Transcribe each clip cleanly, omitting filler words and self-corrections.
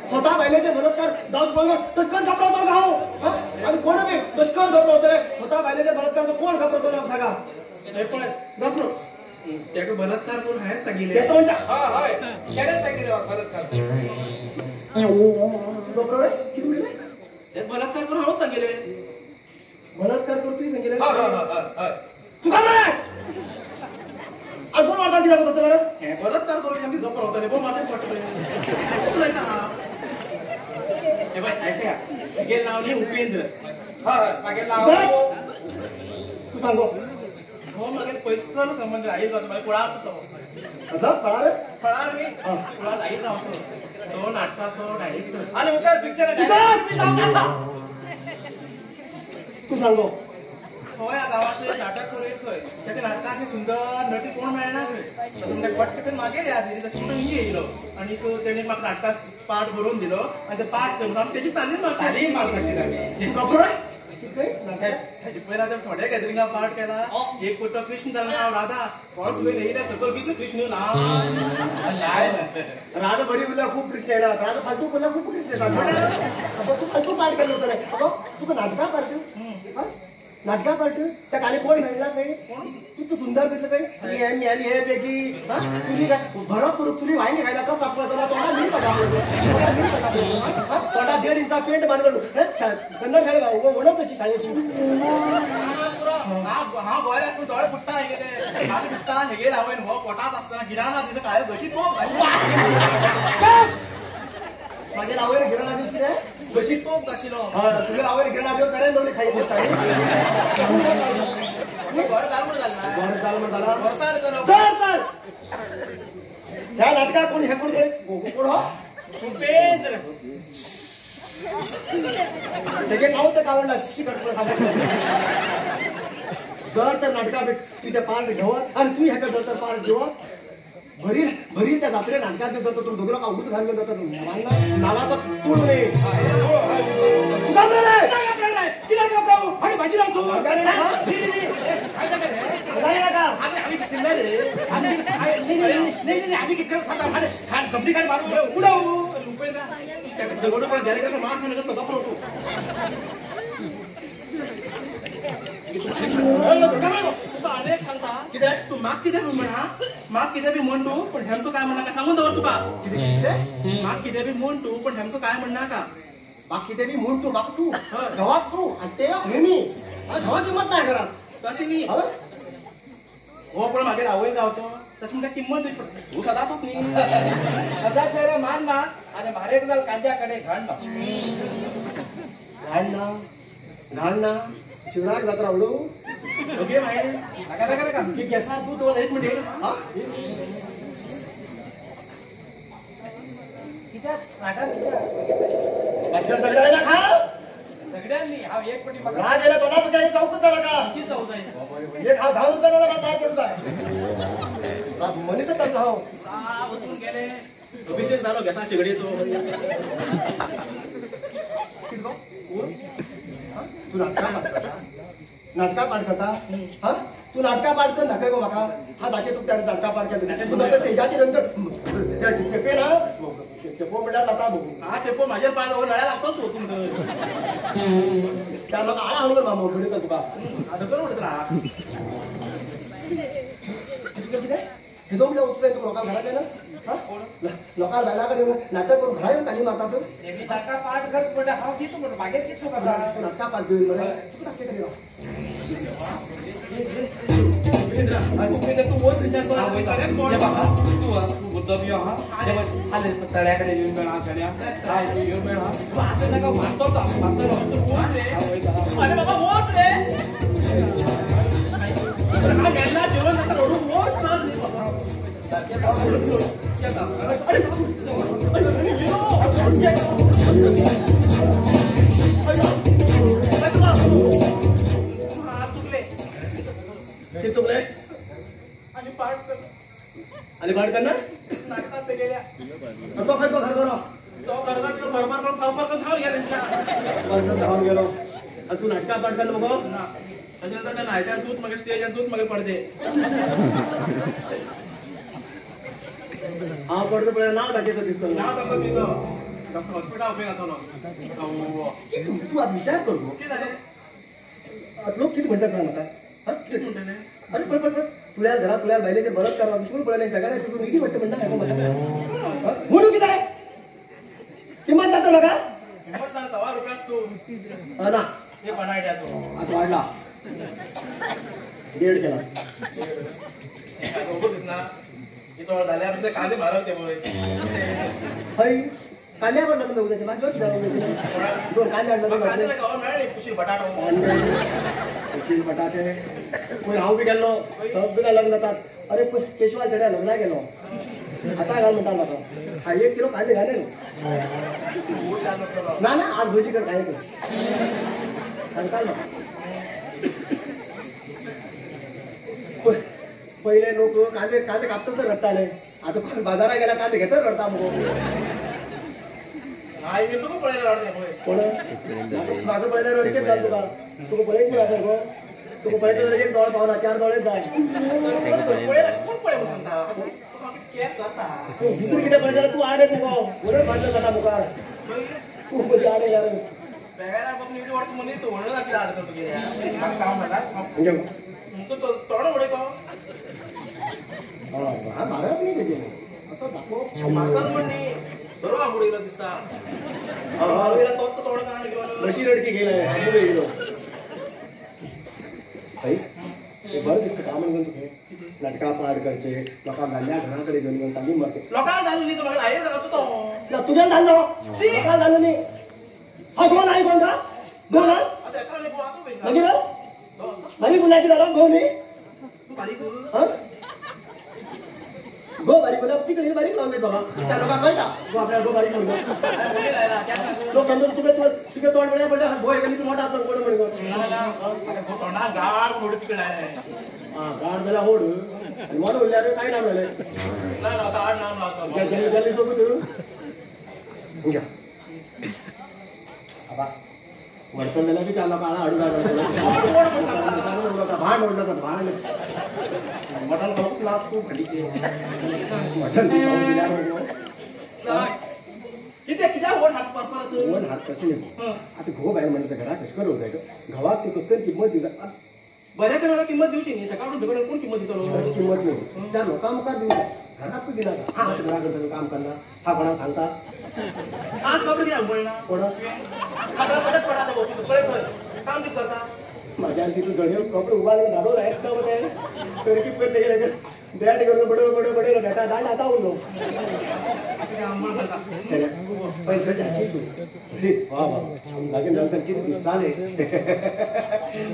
स्वतः बायलेचे बलात्कार जाऊन बघ तस्कर घाबरवतो का हो आणि कोण बी तस्कर घाबरवतोय स्वतः बायलेचे बलात्कार कोण घाबरवतो ना सांगा घाबरो त्याचे बलात्कार करून आहेच सांगितले ते तर म्हणता हा हाय त्यानेच सांगितले बलात्कार घाबरो रे किती मिळले ते बलात्कार करून हवं सांगितले बलात्कार करतोय सांगितले हा हा हा तू का रे कोण वाटा दिला होता सर बलात्कार करून आम्ही झोपलो होतो रे बोल माझ्याच वाटतंय हे बाय ऐका हे नाव आहे उपेंद्र हा हा मागे नाव तू सांगो हो मागे पैशाचा संबंध आहे का मला कोणाचा कसा कळा रे फळार मी कोणाला आहे जावचो तो नाटकाचो डायरेक्टर आणि उतर पिक्चर तू सांगो हो या गावातले नाटक करू एक त्या नाटकाची सुंदर नटी कोण मिळणार तसं म्हणजे पटकन मागे आधी तसं म्हणून मी येयलो आणि तो त्याने मला नाटकात पाठ भरून दिलो आणि ते पाठ करून आम्ही त्याची तालीम पहिला जर थोड्या गॅदरिंगा पाठ केला एक फोटो कृष्ण झाला नाव राधा क्रॉस येईल सकल किती कृष्ण राधा बरी बोलला खूप कृष्ण आहे राधा फालतू बोलला खूप कृष्ण तू फालतू पाठ केलं होतं रे तुका नाटका करतो नाटका करतो त्या खाली कोण मिळणार नाही तू सुंदर दिसलं काही मिळाली हे पैकी तुझी काय भरत करू तुझी वाहिनी खायला कसं सापडत तोंडा मी तोंडा 1.5 इंचा पेंट बांधलो कन्नड शाळेत म्हणत तशी शाळेची हा गोऱ्यात पण डोळे फुटता हे गेले हात दिसता हे गेले हवं हो पोटात असताना गिराणा दिसत काय कशी तो माझे लावले गिरणा दिसते कशी तोप कशीलो तुझे लावले गिरणा देऊ करे दोन्ही खाई दिसता ह्या नाटकात कोणी हे कोण कोण हो उपेंद्र त्याचे नाव तर आवडला जर तर नाटकात तिथे पार्ट घेवत आणि तू ह्याचा जर तर पार्ट घेवत भरी त्या जात्रे नाटकात जर तो दोघीला का उगच घालून जातात नावाचा तोड नाही भाजी लावतो जमली काय मारू उडावू जगडू पण घ्यायला कसं मार खाण्याचा तसा होतो तू माग किती बी म्हणा माग किती बी म्हणतो पण हेमको काय म्हणा का सांगून दवर तुका माग किती बी म्हणतो पण हेमको काय म्हणणार का बाकी ते मी म्हणतो बाकी तू गवात तू आणि तेव्हा नेहमी गव्हाची किंमत नाही घरात कशी मी हो पण मागे रावय गावचो तशी म्हणजे किंमत तू सदाच होत नाही सदा सर मान ना आणि भारे जाल कांद्याकडे घाण ना शिवराज जात्रा उडू ओके माहिती नका नका नका की गॅसला तू तो एक मिनिट सगळ्यांनी हा एक पटी राग गेला तोंडापेक्षा एक चौकच झाला का एक हा धावून चालला ना काय पडू जाय मनीच त्याचा हो उतरून गेले अभिषेक झालो घेता शेगडीचो तू नाटका पाठ करता हा तू नाटका पाठ कर दाखय गो माका हा दाखय तू त्या नाटका पाठ करता तू तसं तेजाची नंतर चेपे ना चेपो मिळाला आता बघू हा चेपो माझ्या पायाला लढायला लागतो तू तुमचं त्या लोक आळा हणून मामा पुढे का तुका आता करू म्हणत राहा हे दोन उचलाय तू लोकांना घरात ना लोकांना बायलाकडे नाटक करून घरा येऊन काही मारता तू नाटका पाठ कर पण हा किती म्हणतो मागे किती कसा नाटका पाठ घेऊन मला तू बोल विचार कर तू बुद्धवी हा आले तळ्याकडे येऊन मिळा शाळ्या काय येऊन मिळा तू असं नका मारतो का मारतो अरे बाबा होच रे हा मेला जेवण नका रडू होच चल रे बाबा अरे ते चुकले आणि पाठ कर आणि भाड करणार नाटकात ते गेल्या तो काय तो घर करो तो गरगट कर बरोबर करून पावपर करून खाऊ घ्या त्यांच्या बरं धावून गेलो आणि तू नाटका पाठ करलं बघ त्याच्यानंतर त्या नायच्यान तूच मग स्टेजान तूच मग पडते हा पडतो पडतो नाव दाखवतो दिसतो नाव दाखव तिथं डॉक्टर हॉस्पिटल उपयोग असलो तू आज विचार करतो किती झाले लोक किती म्हणतात सांग आता किती म्हणते अरे पण तुझ्या घरात तुझ्या बायलेचे बरंच करा तू पडले सगळ्या तू किती वाटतं म्हणतात म्हणू किती आहे किंमत जातो बघा किंमत ना 1.5 रुपयात तू ना हे पण आयडिया तो आता वाढला 1.5 केला ना इथं झाल्यानंतर कांदे मारवते बोय हई कांद्या पण नको उद्याचे बाकी होती दोन कांदे आणलं कांदे गावा मिळाले कुशील बटाटा कुशील बटाटे कोणी हाव बी गेलो सब बी लग्न जातात अरे केशवाल चढ्या लग्न गेलो आता घाल म्हणता नका हा 1 किलो कांदे घाले ना ना आज भजी कर काय सांगता ना पहिले लोक कांदे कांदे कापतात तर रट्टाले आता बाजारात गेला कांदे घेतात रडता मग नाही मी तुका पळायला रडते बोय कोण माझं पळायला रडचे घाल तुका तुका पळेच मिळालं गो तुका पळायचं तर 1 डोळे पावला 4 डोळे जाय कोण पळे बसंता केक जाता भितर किती पळायला तू आडे मुगो ओरे भांडलं जाता मुकार तू कधी आडे यार बेगाला बसून इकडे वाटतं म्हणे तो म्हणलं की आडतो तू गेल्या काम म्हणला म्हणजे तो तोड उडे तो हा मारत नाही त्याचे असं दाखव मारतात म्हणणे बरोबर उडीला दिसता वेळेला तो तोड काढ घेऊन कशी रडकी गेलाय आम्ही गेलो भाई ते बरं दिसतं का म्हणून तुझे नाटका पाड करचे लोकांना घालल्या घराकडे घेऊन तालीम मारते लोकांना झालं नाही तुम्हाला आहे जातो तो ना तुझ्या झालं काय झालं नाही हा गोन आहे कोण का गोन आता एका नाही असं पाहिजे म्हणजे बारीक बोलायची झाला गो नाही तू बारीक गो बारीक बोला तिकडे बारीक लावून बाबा त्या लोका कळटा गो आपल्याला गो बारीक म्हणतो लोक समजून तुझे तोंड वेळा पडला भोय गेली तू मोठा असं कोण म्हणतो तोंडा गाड मोड तिकडे आहे हा गाड झाला होड आणि म्हणून बोलल्यावर काय नाव झालं नाही असं आड नाम लागतं गल्ली सोबत घ्या बाबा वर्तनला बी चालला काळा अडू भांड ओढलं जात भांड मटण खाऊच लाभ तू भांडीचे मटण किती किती ओढ हात परत ओढ हात कशी नाही आता घो बाहेर म्हणलं घरा कशी कर होत गव्हात ते कसं किंमत दिला बऱ्या करायला किंमत देऊची नाही सकाळून झगडे कोण किंमत देतो तशी किंमत नाही 4 लोकांमुखार देऊ घरात तू दिला का हा घराकडे सगळं काम करणार हा कोणा सांगता आज कपडे घ्या बोलना कोणा काम किती करता माझ्या तिथं जडेल कपडे उभारले दाडो जायचं का होते तरी किती करते गेले बॅट करून बडो बडो बडो बेटा दांड आता उरलो पैसे अशी तू वा वा लागेल नंतर किती दिसताले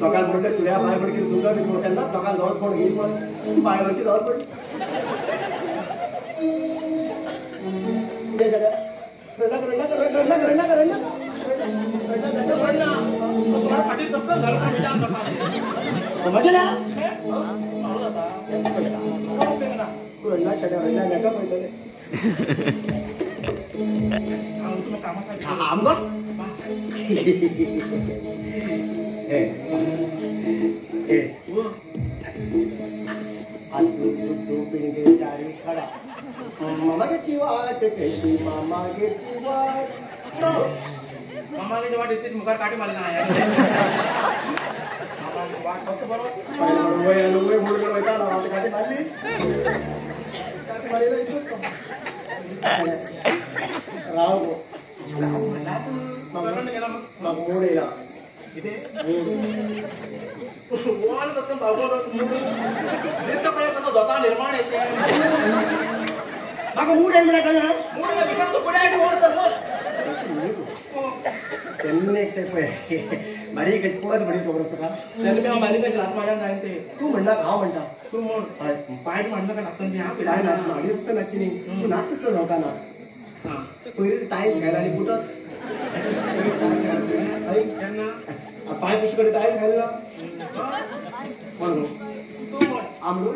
लोकांना म्हटलं तुझ्या बाहेर पड किती सुंदर दिसतो त्यांना लोकांना जवळ फोन घेईल पण बाहेरची जवळ पड मामाची वाट कैसी मामाची वाट मामाची वाट येते मुखार काठी मारली नाही वाट फक्त बरोबर राव मोडेला इथे वाल कसं बाबा कसं धोका निर्माण आहे बाबा मूड आहे म्हणा का त्यांनी एक ते बारीक एक पद म्हणे तो का त्यांनी तेव्हा बारीक हात मागा जाईन ते तू म्हणला का म्हणता तू म्हण पाय मांडलं का लागतं मी हा काय ना नाचतं नक्की नाही तू नाचतच नव्हता ना पहिले टाईल्स घायला आणि कुठं त्यांना पाय पुशीकडे टाईल्स घालला कोण आमलो